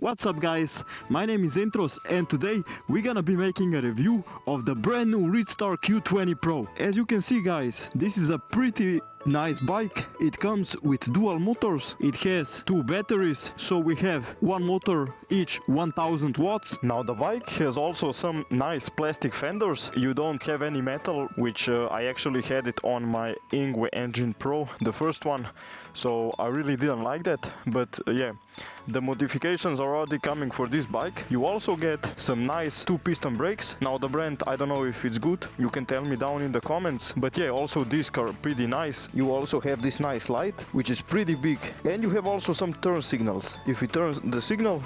What's up guys, my name is Intros and today we're gonna be making a review of the brand new Ridstar Q20 Pro. As you can see guys, this is a pretty nice bike. It comes with dual motors, it has two batteries, so we have one motor each 1000 watts. Now the bike has also some nice plastic fenders. You don't have any metal, which I actually had it on my Ingwe Engine Pro, the first one, so I really didn't like that, but yeah, the modifications are already coming for this bike. You also get some nice two piston brakes. Now the brand, I don't know if it's good, you can tell me down in the comments, but yeah, also these are pretty nice. You also have this nice light, which is pretty big, and you have also some turn signals. If you turn the signal,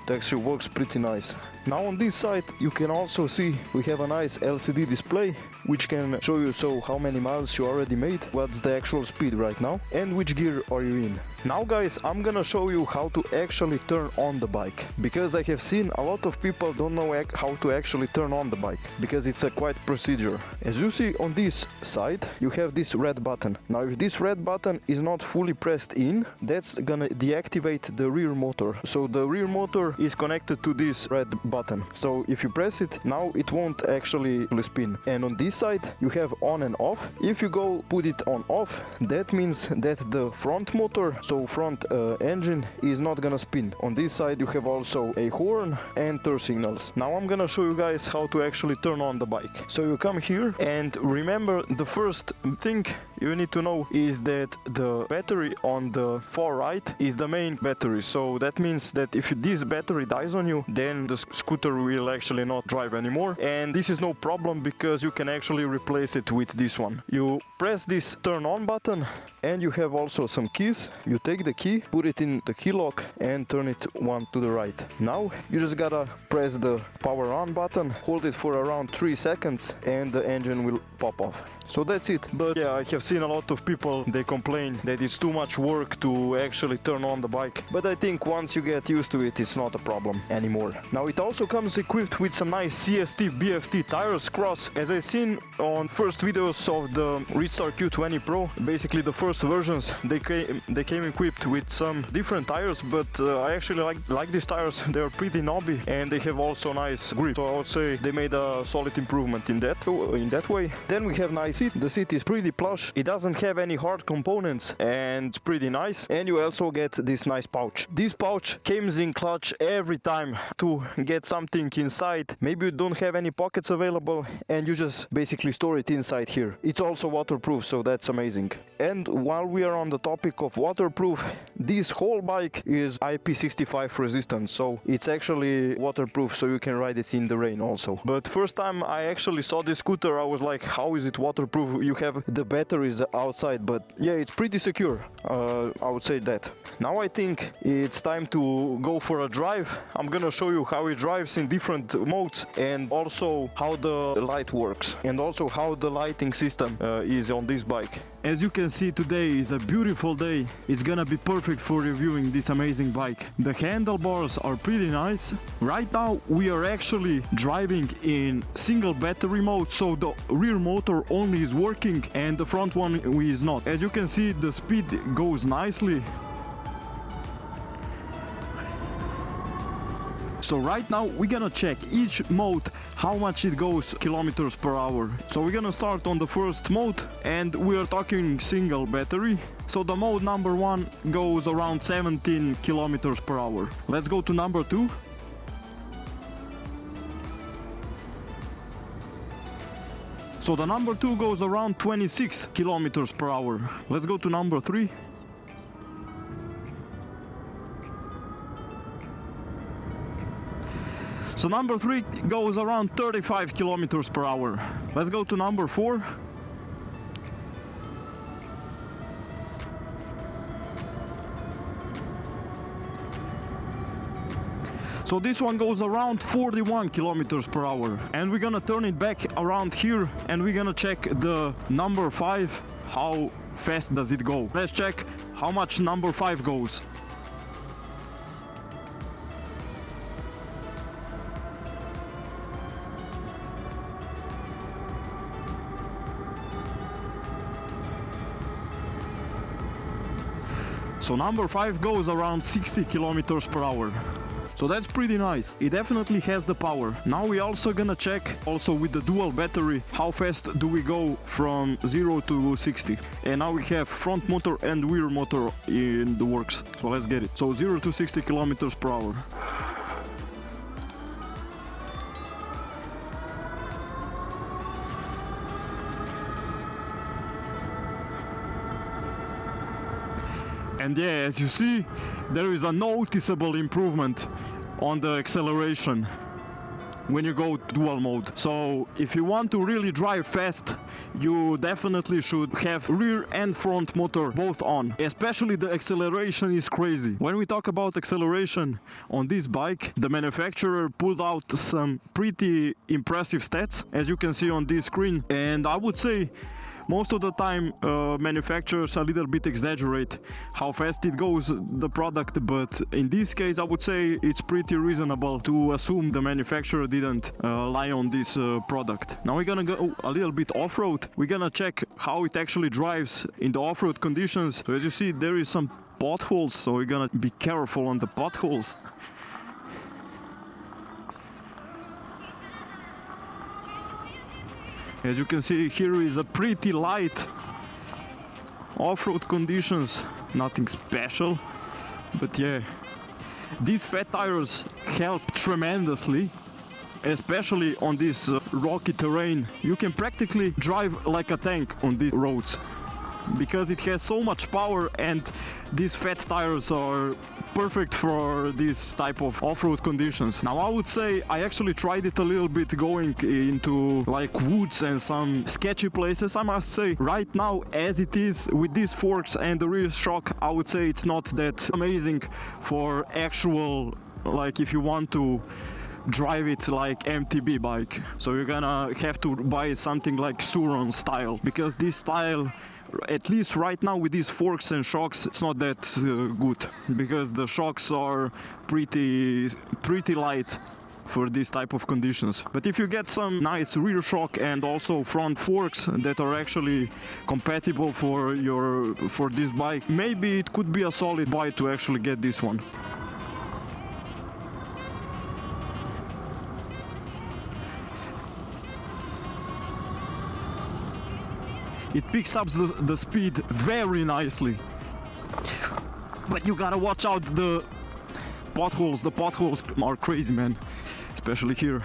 it actually works pretty nice. Now on this side you can also see we have a nice LCD display which can show you how many miles you already made, what's the actual speed right now, and which gear are you in. Now guys, I'm gonna show you how to actually turn on the bike, because I have seen a lot of people don't know how to actually turn on the bike, because it's a quite procedure. As you see on this side you have this red button. Now if this red button is not fully pressed in, that's gonna deactivate the rear motor. So the rear motor is connected to this red button. So if you press it, now it won't actually spin. And on this side you have on and off. If you go put it on off, that means that the front motor, so front engine, is not gonna spin. On this side you have also a horn and turn signals. Now I'm gonna show you guys how to actually turn on the bike. So you come here, and remember, the first thing you need to know is that the battery on the far right is the main battery. So that means that if this battery dies on you, then the scooter will actually not drive anymore, and this is no problem because you can actually replace it with this one. You press this turn on button, and you have also some keys. You take the key, put it in the key lock, and turn it one to the right. Now you just gotta press the power on button, hold it for around 3 seconds, and the engine will pop off. So that's it. But yeah, I have seen a lot of people, they complain that it's too much work to actually turn on the bike, but I think once you get used to it, it's not a problem anymore. Now it also comes equipped with some nice CST BFT tires cross. As I seen on first videos of the Ridstar Q20 Pro, basically the first versions, they came equipped with some different tires, but I actually like these tires. They're pretty knobby and they have also nice grip, so I would say they made a solid improvement in that way. Then we have nice seat. The seat is pretty plush, it doesn't have any hard components, and it's pretty nice. And you also get this nice pouch. This pouch comes in clutch every time to get something inside. Maybe you don't have any pockets available and you just basically store it inside here. It's also waterproof, so that's amazing. And while we are on the topic of waterproof, this whole bike is IP65 resistant, so it's actually waterproof, so you can ride it in the rain also. But first time I actually saw this scooter, I was like, how is it waterproof? You have the batteries outside, but yeah, it's pretty secure, I would say that. Now I think it's time to go for a drive. I'm gonna show you how it drives in different modes, and also how the light works, and also how the lighting system is on this bike. As you can see, today is a beautiful day. It's gonna be perfect for reviewing this amazing bike. The handlebars are pretty nice. Right now we are actually driving in single battery mode, so the rear motor only is working and the front one is not. As you can see, the speed goes nicely. So right now we're gonna check each mode how much it goes kilometers per hour. So we're gonna start on the first mode, and we are talking single battery. So the mode number 1 goes around 17 kilometers per hour. Let's go to number 2. So the number 2 goes around 26 kilometers per hour. Let's go to number 3. So number 3 goes around 35 kilometers per hour. Let's go to number 4. So this one goes around 41 kilometers per hour. And we're gonna turn it back around here, and we're gonna check the number 5, how fast does it go. Let's check how much number 5 goes. So number 5 goes around 60 kilometers per hour. So that's pretty nice. It definitely has the power. Now we also gonna check also with the dual battery how fast do we go from 0 to 60. And now we have front motor and rear motor in the works. So let's get it. So 0 to 60 kilometers per hour. And yeah, as you see, there is a noticeable improvement on the acceleration when you go dual mode. So if you want to really drive fast, you definitely should have rear and front motor both on. Especially the acceleration is crazy. When we talk about acceleration on this bike, the manufacturer pulled out some pretty impressive stats, as you can see on this screen. And I would say most of the time manufacturers a little bit exaggerate how fast it goes, the product, but in this case I would say it's pretty reasonable to assume the manufacturer didn't lie on this product. Now we're gonna go a little bit off-road. We're gonna check how it actually drives in the off-road conditions. So as you see, there is some potholes, so we're gonna be careful on the potholes. As you can see, here is a pretty light off-road conditions, nothing special, but yeah, these fat tires help tremendously, especially on this rocky terrain. You can practically drive like a tank on these roads because it has so much power, and these fat tires are perfect for this type of off-road conditions. Now I would say I actually tried it a little bit going into like woods and some sketchy places. I must say right now, as it is with these forks and the rear shock, I would say it's not that amazing for actual, like if you want to drive it like MTB bike. So you're gonna have to buy something like Suron style, because this style, at least right now with these forks and shocks, it's not that good, because the shocks are pretty light for this type of conditions. But if you get some nice rear shock and also front forks that are actually compatible for this bike, maybe it could be a solid buy to actually get this one. It picks up the speed very nicely. But you gotta watch out the potholes. The potholes are crazy, man. Especially here.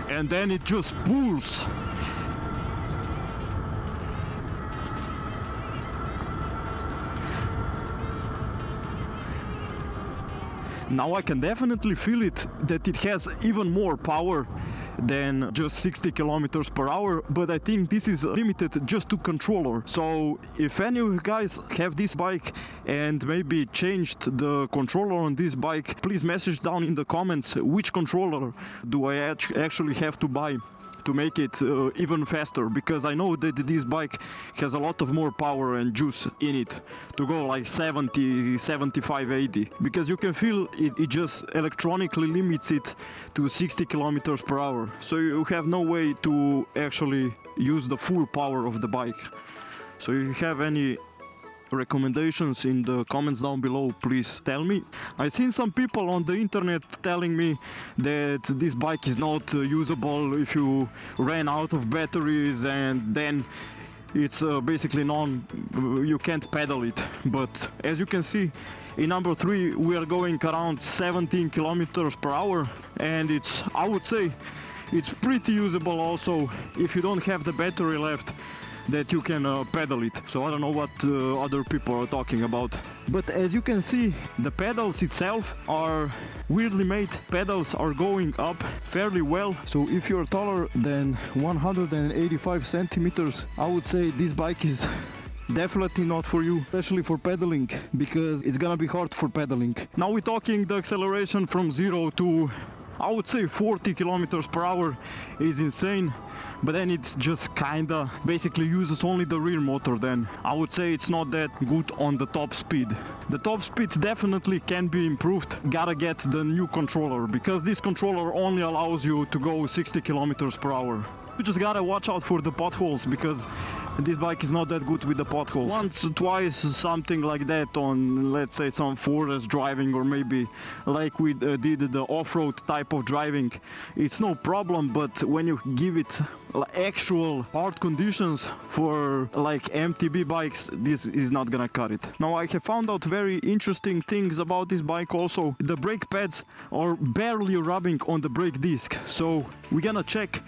And then it just pulls. Now I can definitely feel it, that it has even more power than just 60 kilometers per hour, but I think this is limited just to controller. So if any of you guys have this bike and maybe changed the controller on this bike, please message down in the comments which controller do I actually have to buy to make it even faster, because I know that this bike has a lot of more power and juice in it to go like 70, 75, 80, because you can feel it just electronically limits it to 60 kilometers per hour, so you have no way to actually use the full power of the bike. So if you have any recommendations in the comments down below, please tell me. I've seen some people on the internet telling me that this bike is not usable if you ran out of batteries, and then it's basically you can't pedal it. But as you can see, in number 3 we are going around 17 kilometers per hour, and I would say it's pretty usable also if you don't have the battery left that you can pedal it. So I don't know what other people are talking about. But as you can see, the pedals itself are weirdly made. Pedals are going up fairly well. So if you're taller than 185 centimeters, I would say this bike is definitely not for you, especially for pedaling, because it's gonna be hard for pedaling. Now we're talking the acceleration from 0 to, I would say, 40 kilometers per hour is insane. but then it just kinda basically uses only the rear motor. Then I would say it's not that good on the top speed. The top speed definitely can be improved. Gotta get the new controller, because this controller only allows you to go 60 kilometers per hour. You just gotta watch out for the potholes, because this bike is not that good with the potholes. Once or twice, something like that on, let's say, some forest driving, or maybe like we did the off-road type of driving, it's no problem. But when you give it actual hard conditions for like MTB bikes, this is not gonna cut it. Now I have found out very interesting things about this bike also. The brake pads are barely rubbing on the brake disc, so we're gonna check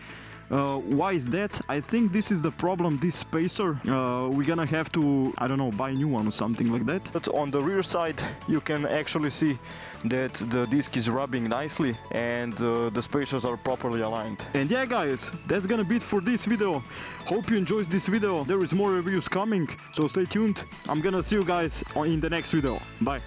why is that. I think this is the problem, this spacer. We're gonna have to, I don't know, buy a new one or something like that. But on the rear side you can actually see that the disc is rubbing nicely, and the spacers are properly aligned. And yeah guys, that's gonna be it for this video. Hope you enjoyed this video. There is more reviews coming, so stay tuned. I'm gonna see you guys in the next video. Bye.